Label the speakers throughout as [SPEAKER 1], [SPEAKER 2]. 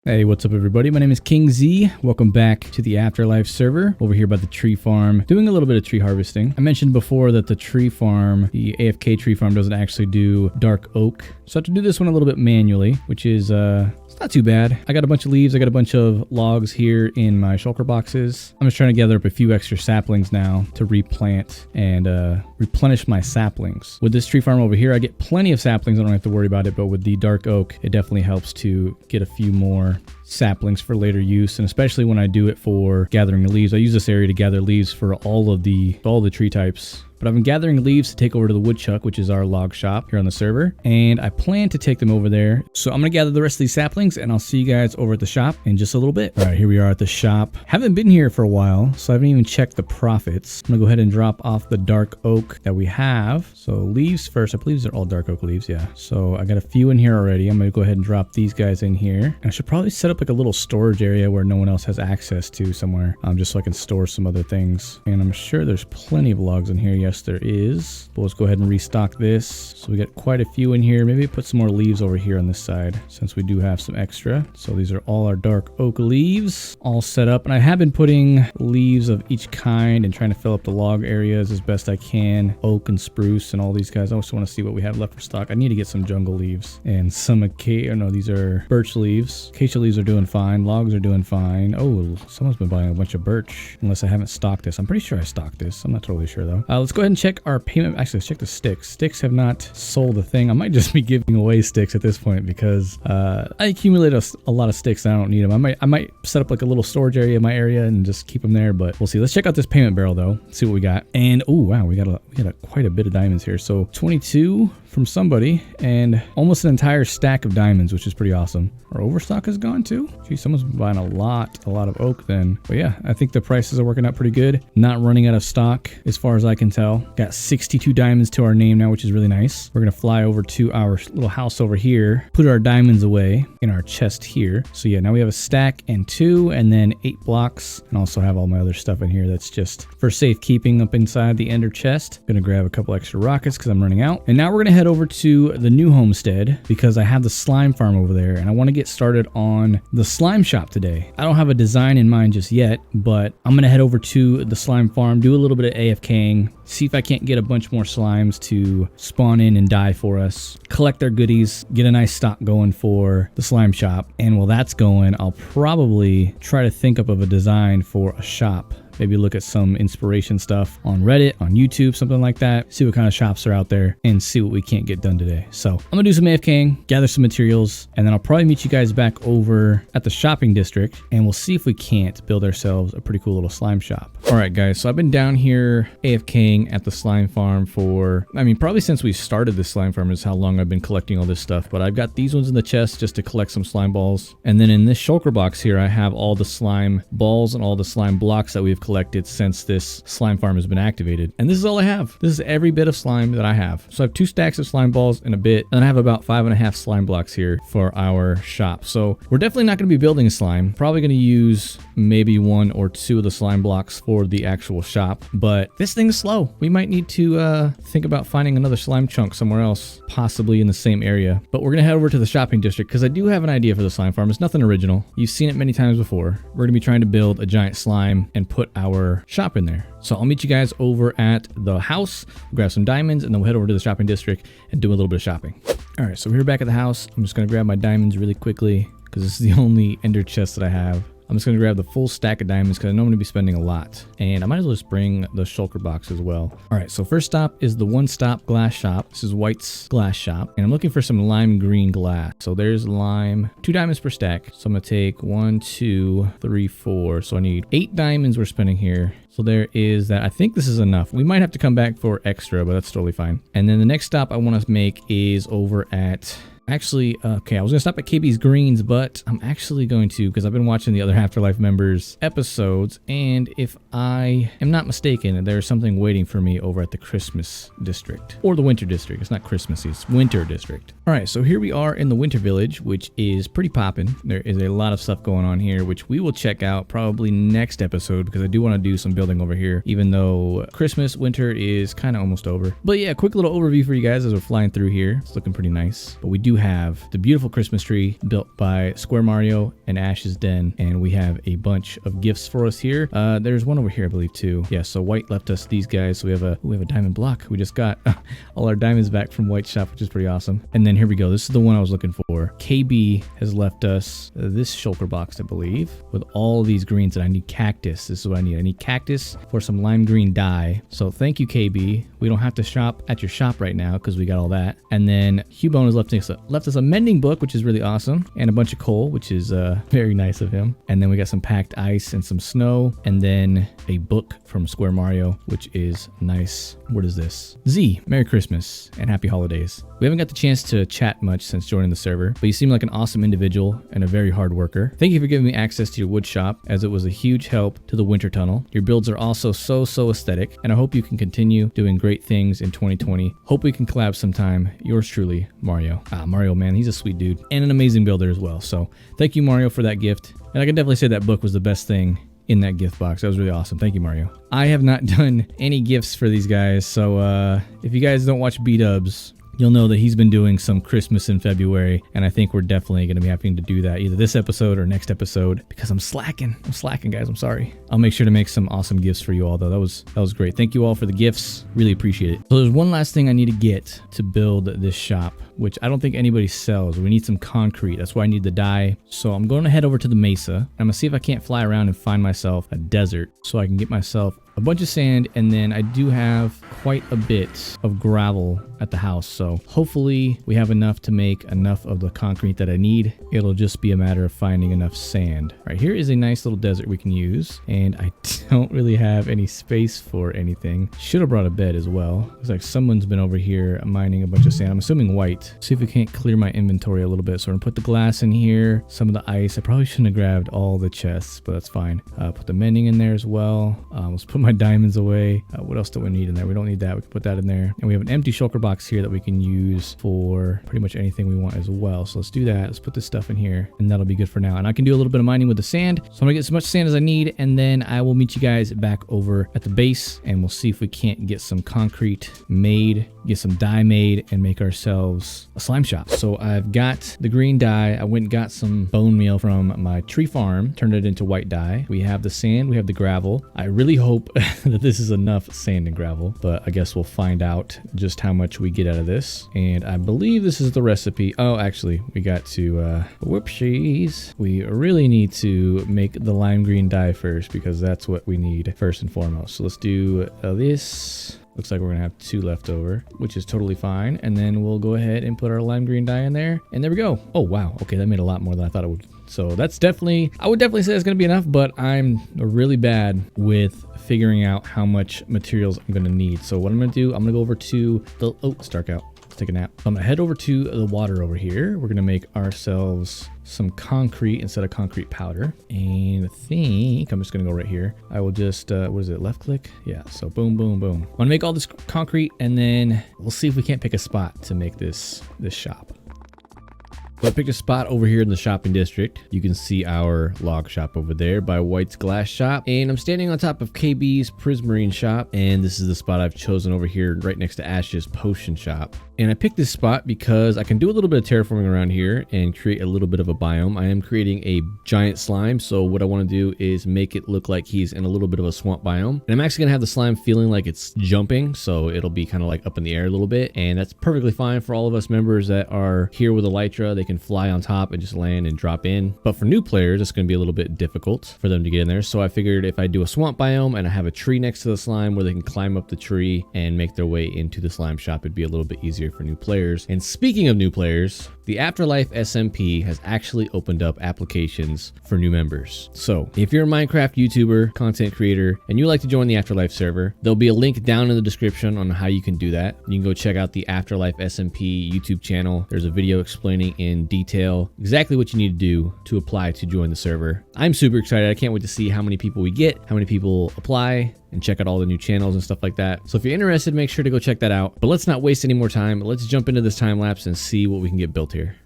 [SPEAKER 1] Hey, what's up everybody? My name is KingZee. Welcome back to the AfterLife server over here by the tree farm, doing a little bit of tree harvesting. I mentioned before that the tree farm, the AFK tree farm, doesn't actually do dark oak. So I have to do this one a little bit manually, which is it's not too bad. I got a bunch of leaves. I got a bunch of logs here in my shulker boxes. I'm just trying to gather up a few extra saplings now to replant and replenish my saplings. With this tree farm over here, I get plenty of saplings. I don't have to worry about it, but with the dark oak, it definitely helps to get a few more saplings for later use, and especially when I do it for gathering the leaves. I use this area to gather leaves for all the tree types. But I've been gathering leaves to take over to the woodchuck, which is our log shop here on the server, and I plan to take them over there. So I'm gonna gather the rest of these saplings and I'll see you guys over at the shop in just a little bit. All right, here we are at the shop. Haven't been here for a while, so I haven't even checked the profits. I'm gonna go ahead and drop off the dark oak that we have. So leaves first. I believe these are all dark oak leaves, yeah. So I got a few in here already. I'm gonna go ahead and drop these guys in here. And I should probably set up like a little storage area where no one else has access to somewhere, just so I can store some other things. And I'm sure there's plenty of logs in here. Yes, there is. But let's go ahead and restock this. So we got quite a few in here. Maybe put some more leaves over here on this side since we do have some extra. So these are all our dark oak leaves all set up. And I have been putting leaves of each kind and trying to fill up the log areas as best I can. Oak and spruce and all these guys. I also want to see what we have left for stock. I need to get some jungle leaves and some acacia. No, these are birch leaves. Acacia leaves are doing fine. Logs are doing fine. Oh, someone's been buying a bunch of birch. Unless I haven't stocked this. I'm pretty sure I stocked this. I'm not totally sure though. Let's go ahead and check our payment. Actually, let's check the sticks. Sticks have not sold a thing. I might just be giving away sticks at this point because I accumulate a lot of sticks and I don't need them. I might set up like a little storage area in my area and just keep them there, but we'll see. Let's check out this payment barrel though. See what we got. And oh wow, we got quite a bit of diamonds here. So 22 from somebody and almost an entire stack of diamonds, which is pretty awesome. Our overstock is gone too. Gee, someone's buying a lot of oak then. But yeah, I think the prices are working out pretty good. Not running out of stock as far as I can tell. Got 62 diamonds to our name now, which is really nice. We're gonna fly over to our little house over here, put our diamonds away in our chest here. So yeah, now we have a stack and 2 and then 8 blocks, and also have all my other stuff in here that's just for safekeeping up inside the ender chest. Gonna grab a couple extra rockets because I'm running out. And now we're gonna head over to the new homestead because I have the slime farm over there and I want to get started on the slime shop today. I don't have a design in mind just yet, but I'm gonna head over to the slime farm, do a little bit of AFKing, see if I can't get a bunch more slimes to spawn in and die for us, collect their goodies, get a nice stock going for the slime shop. And while that's going, I'll probably try to think up of a design for a shop. Maybe look at some inspiration stuff on Reddit, on YouTube, something like that. See what kind of shops are out there and see what we can't get done today. So I'm gonna do some AFKing, gather some materials, and then I'll probably meet you guys back over at the shopping district and we'll see if we can't build ourselves a pretty cool little slime shop. All right, guys, so I've been down here AFKing at the slime farm for, probably since we started this slime farm is how long I've been collecting all this stuff, but I've got these ones in the chest just to collect some slime balls. And then in this shulker box here, I have all the slime balls and all the slime blocks that we've collected since this slime farm has been activated. And this is all I have. This is every bit of slime that I have. So I have 2 stacks of slime balls and a bit, and I have about 5.5 slime blocks here for our shop. So we're definitely not going to be building a slime. Probably going to use maybe 1 or 2 of the slime blocks for the actual shop, but this thing is slow. We might need to think about finding another slime chunk somewhere else, possibly in the same area. But we're going to head over to the shopping district because I do have an idea for the slime farm. It's nothing original. You've seen it many times before. We're going to be trying to build a giant slime and put our shop in there. So I'll meet you guys over at the house, grab some diamonds, and then we'll head over to the shopping district and do a little bit of shopping. All right, so we're back at the house. I'm just going to grab my diamonds really quickly because this is the only ender chest that I have. I'm just going to grab the full stack of diamonds because I know I'm going to be spending a lot. And I might as well just bring the shulker box as well. All right, so first stop is the One Stop Glass Shop. This is White's Glass Shop. And I'm looking for some lime green glass. So there's lime, 2 diamonds per stack. So I'm going to take 1, 2, 3, 4. So I need 8 diamonds we're spending here. So there is that. I think this is enough. We might have to come back for extra, but that's totally fine. And then the next stop I want to make is over at... Actually, okay, I was gonna stop at KB's Greens, but I'm actually going to, because I've been watching the other AfterLife Members episodes, and if I am not mistaken, there's something waiting for me over at the Christmas district, or the Winter district. It's not Christmassy, it's Winter district. All right, so here we are in the Winter Village, which is pretty poppin'. There is a lot of stuff going on here, which we will check out probably next episode, because I do want to do some building over here, even though Christmas, winter is kind of almost over. But yeah, quick little overview for you guys as we're flying through here. It's looking pretty nice, but we do have the beautiful Christmas tree built by Square Mario and Ash's Den, and we have a bunch of gifts for us here. There's one over here, I believe, too. Yeah, so White left us these guys. So we have a diamond block. We just got all our diamonds back from White's shop, which is pretty awesome. And then here we go. This is the one I was looking for. KB has left us this shulker box, I believe, with all these greens, and I need cactus. This is what I need. I need cactus for some lime green dye. So thank you, KB. We don't have to shop at your shop right now because we got all that. And then Hubone has left us a mending book, which is really awesome, and a bunch of coal, which is very nice of him. And then we got some packed ice and some snow, and then a book from Square Mario, which is nice. What is this? Z, Merry Christmas and Happy Holidays. We haven't got the chance to chat much since joining the server, but you seem like an awesome individual and a very hard worker. Thank you for giving me access to your wood shop, as it was a huge help to the winter tunnel. Your builds are also so aesthetic, and I hope you can continue doing great things in 2020. Hope we can collab sometime. Yours truly, Mario. Mario, man, he's a sweet dude and an amazing builder as well. So thank you, Mario, for that gift. And I can definitely say that book was the best thing in that gift box. That was really awesome. Thank you, Mario. I have not done any gifts for these guys, so if you guys don't watch B-Dubs, you'll know that he's been doing some Christmas in February, and I think we're definitely going to be having to do that either this episode or next episode, because I'm slacking, guys. I'm sorry. I'll make sure to make some awesome gifts for you all, though. That was great. Thank you all for the gifts. Really appreciate it. So there's one last thing I need to get to build this shop, which I don't think anybody sells. We need some concrete. That's why I need the dye. So I'm going to head over to the mesa. I'm going to see if I can't fly around and find myself a desert so I can get myself a bunch of sand, and then I do have quite a bit of gravel at the house, so hopefully we have enough to make enough of the concrete that I need. It'll just be a matter of finding enough sand. All right, here is a nice little desert we can use, and I don't really have any space for anything. Should have brought a bed as well. Looks like someone's been over here mining a bunch of sand. I'm assuming White. See if we can't clear my inventory a little bit. So we're gonna put the glass in here, some of the ice. I probably shouldn't have grabbed all the chests, but that's fine. Put the mending in there as well. Let's put my diamonds away. What else do we need in there? We don't need that. We can put that in there. And we have an empty shulker box here that we can use for pretty much anything we want as well. So let's do that. Let's put this stuff in here, and that'll be good for now. And I can do a little bit of mining with the sand. So I'm gonna get as much sand as I need, and then I will meet you guys back over at the base, and we'll see if we can't get some concrete made, get some dye made, and make ourselves a slime shop. So I've got the green dye. I went and got some bone meal from my tree farm, turned it into white dye. We have the sand, we have the gravel. I really hope that this is enough sand and gravel, but I guess we'll find out just how much we get out of this. And I believe this is the recipe. Oh, actually, we got to, whoopsies. We really need to make the lime green dye first, because that's what we need first and foremost. So let's do this. Looks like we're gonna have 2 left over, which is totally fine. And then we'll go ahead and put our lime green dye in there. And there we go. Oh, wow. Okay, that made a lot more than I thought it would. So that's definitely, I would definitely say it's gonna be enough, but I'm really bad with figuring out how much materials I'm gonna need. So what I'm gonna do, I'm gonna go over to the, oh, it's dark out. Let's take a nap. I'm gonna head over to the water over here. We're gonna make ourselves some concrete instead of concrete powder. And I think I'm just gonna go right here. I will just, what is it, left click? Yeah, so boom, boom, boom. I'm gonna make all this concrete, and then we'll see if we can't pick a spot to make this shop. So I picked a spot over here in the shopping district. You can see our log shop over there by White's glass shop. And I'm standing on top of KB's Prismarine shop. And this is the spot I've chosen over here right next to Ash's potion shop. And I picked this spot because I can do a little bit of terraforming around here and create a little bit of a biome. I am creating a giant slime. So what I want to do is make it look like he's in a little bit of a swamp biome. And I'm actually going to have the slime feeling like it's jumping. So it'll be kind of like up in the air a little bit. And that's perfectly fine for all of us members that are here with Elytra. They can fly on top and just land and drop in. But for new players, it's going to be a little bit difficult for them to get in there. So I figured if I do a swamp biome and I have a tree next to the slime where they can climb up the tree and make their way into the slime shop, it'd be a little bit easier for new players. And speaking of new players, the AfterLife SMP has actually opened up applications for new members. So if you're a Minecraft YouTuber, content creator, and you like to join the AfterLife server, there'll be a link down in the description on how you can do that. You can go check out the AfterLife SMP YouTube channel. There's a video explaining in detail exactly what you need to do to apply to join the server. I'm super excited. I can't wait to see how many people we get, how many people apply, and check out all the new channels and stuff like that. So if you're interested, make sure to go check that out. But let's not waste any more time. Let's jump into this time lapse and see what we can get built here.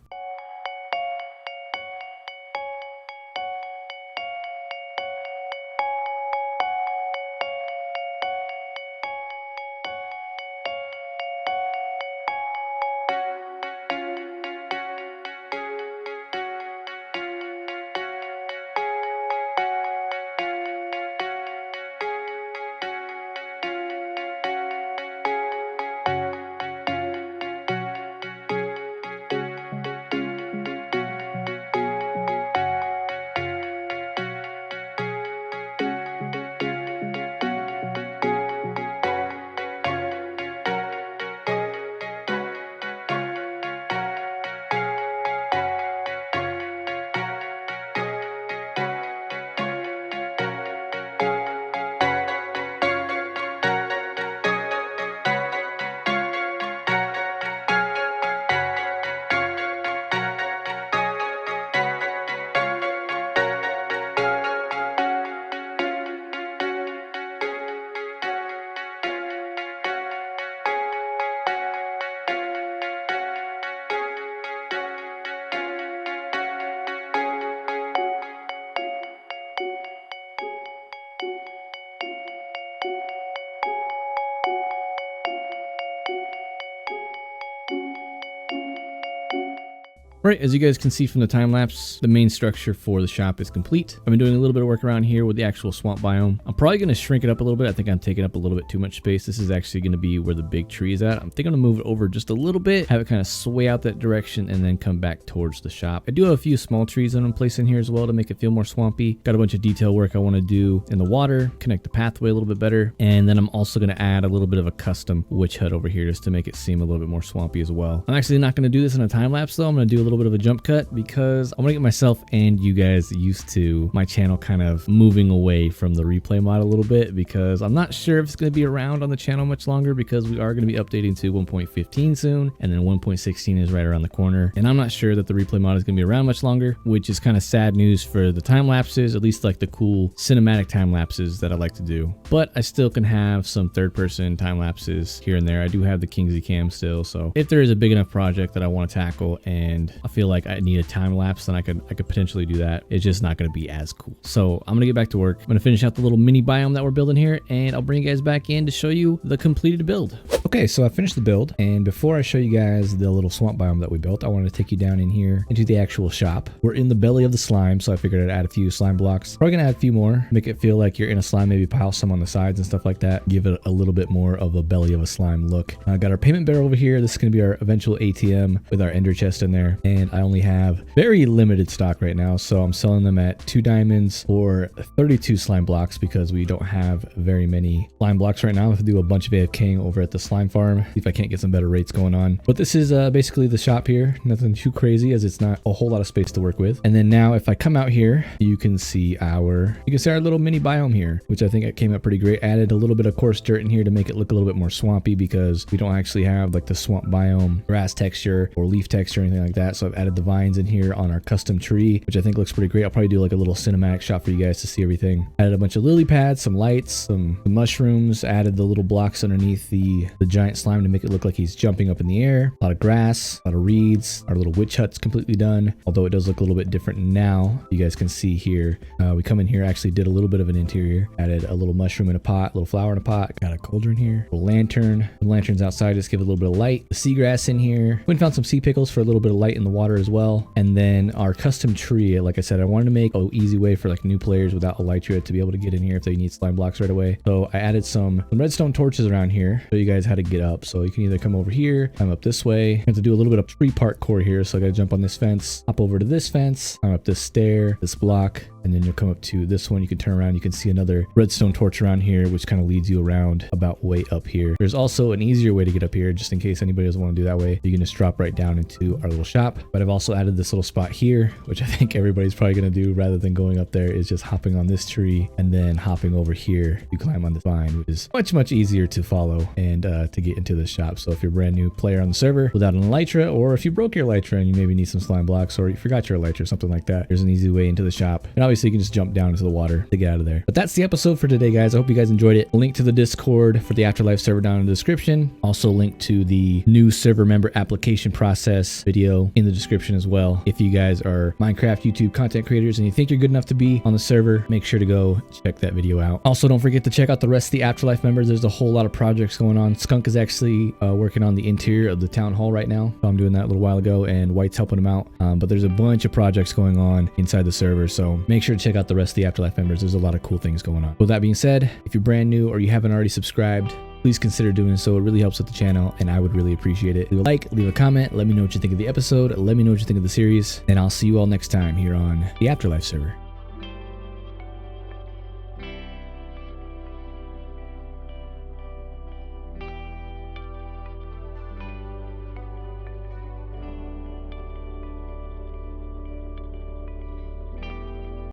[SPEAKER 1] Right, as you guys can see from the time lapse, the main structure for the shop is complete. I've been doing a little bit of work around here with the actual swamp biome. I'm probably going to shrink it up a little bit. I think I'm taking up a little bit too much space. This is actually going to be where the big tree is at. I'm thinking I'm going to move it over just a little bit, have it kind of sway out that direction, and then come back towards the shop. I do have a few small trees that I'm going to place in here as well to make it feel more swampy. Got a bunch of detail work I want to do in the water, connect the pathway a little bit better, and then I'm also going to add a little bit of a custom witch hut over here just to make it seem a little bit more swampy as well. I'm actually not going to do this in a time lapse though. I'm going to do a little bit of a jump cut because I want to get myself and you guys used to my channel kind of moving away from the replay mod a little bit, because I'm not sure if it's going to be around on the channel much longer, because we are going to be updating to 1.15 soon, and then 1.16 is right around the corner, and I'm not sure that the replay mod is going to be around much longer, which is kind of sad news for the time lapses, at least like the cool cinematic time lapses that I like to do. But I still can have some third person time lapses here and there. I do have the KingZee cam still, so if there is a big enough project that I want to tackle and I feel like I need a time lapse, then I could potentially do that. It's just not going to be as cool. So I'm going to get back to work. I'm going to finish out the little mini biome that we're building here, and I'll bring you guys back in to show you the completed build. Okay, so I finished the build, and before I show you guys the little swamp biome that we built, I wanted to take you down in here into the actual shop. We're in the belly of the slime, so I figured I'd add a few slime blocks. Probably gonna add a few more, make it feel like you're in a slime, maybe pile some on the sides and stuff like that. Give it a little bit more of a belly of a slime look. I got our payment barrel over here. This is gonna be our eventual ATM with our ender chest in there, and I only have very limited stock right now, so I'm selling them at 2 diamonds for 32 slime blocks because we don't have very many slime blocks right now. I have to do a bunch of AFKing over at the slime farm, see if I can't get some better rates going on. But this is basically the shop here. Nothing too crazy, as it's not a whole lot of space to work with. And then now if I come out here, you can see our little mini biome here, which I think it came out pretty great. Added a little bit of coarse dirt in here to make it look a little bit more swampy, because we don't actually have like the swamp biome grass texture or leaf texture or anything like that. So I've added the vines in here on our custom tree, which I think looks pretty great. I'll probably do like a little cinematic shot for you guys to see everything. Added a bunch of lily pads, some lights, some mushrooms, added the little blocks underneath the giant slime to make it look like he's jumping up in the air. A lot of grass, a lot of reeds. Our little witch hut's completely done, although it does look a little bit different now. You guys can see here, we come in here, actually did a little bit of an interior, added a little mushroom in a pot, a little flower in a pot, got a cauldron here, a lantern. The lanterns outside just give it a little bit of light. The seagrass in here. We found some sea pickles for a little bit of light in the water as well. And then our custom tree, like I said, I wanted to make an easy way for like new players without elytra to be able to get in here if they need slime blocks right away. So I added some redstone torches around here, show you guys how to get up. So you can either come over here, climb up this way. I have to do a little bit of tree parkour here, so I gotta jump on this fence, hop over to this fence, climb up this stair, this block, and then you'll come up to this one. You can turn around, you can see another redstone torch around here, which kind of leads you around about way up here. There's also an easier way to get up here, just in case anybody doesn't want to do that way. You can just drop right down into our little shop. But I've also added this little spot here, which I think everybody's probably going to do rather than going up there, is just hopping on this tree and then hopping over here. You climb on this vine, which is much easier to follow and to get into the shop. So if you're a brand new player on the server without an elytra, or if you broke your elytra and you maybe need some slime blocks, or you forgot your elytra or something like that, there's an easy way into the shop. And obviously you can just jump down into the water to get out of there. But that's the episode for today, guys. I hope you guys enjoyed it. Link to the Discord for the AfterLife server down in the description. Also link to the new server member application process video in the description as well. If you guys are Minecraft YouTube content creators and you think you're good enough to be on the server, make sure to go check that video out. Also, don't forget to check out the rest of the AfterLife members. There's a whole lot of projects going on. Skunk is actually working on the interior of the town hall right now. I'm doing that a little while ago, and White's helping him out. But there's a bunch of projects going on inside the server, so make sure to check out the rest of the AfterLife members. There's a lot of cool things going on. With that being said, if you're brand new or you haven't already subscribed, please consider doing so. It really helps with the channel, and I would really appreciate it. Leave a like, leave a comment, let me know what you think of the episode, let me know what you think of the series, and I'll see you all next time here on the AfterLife server.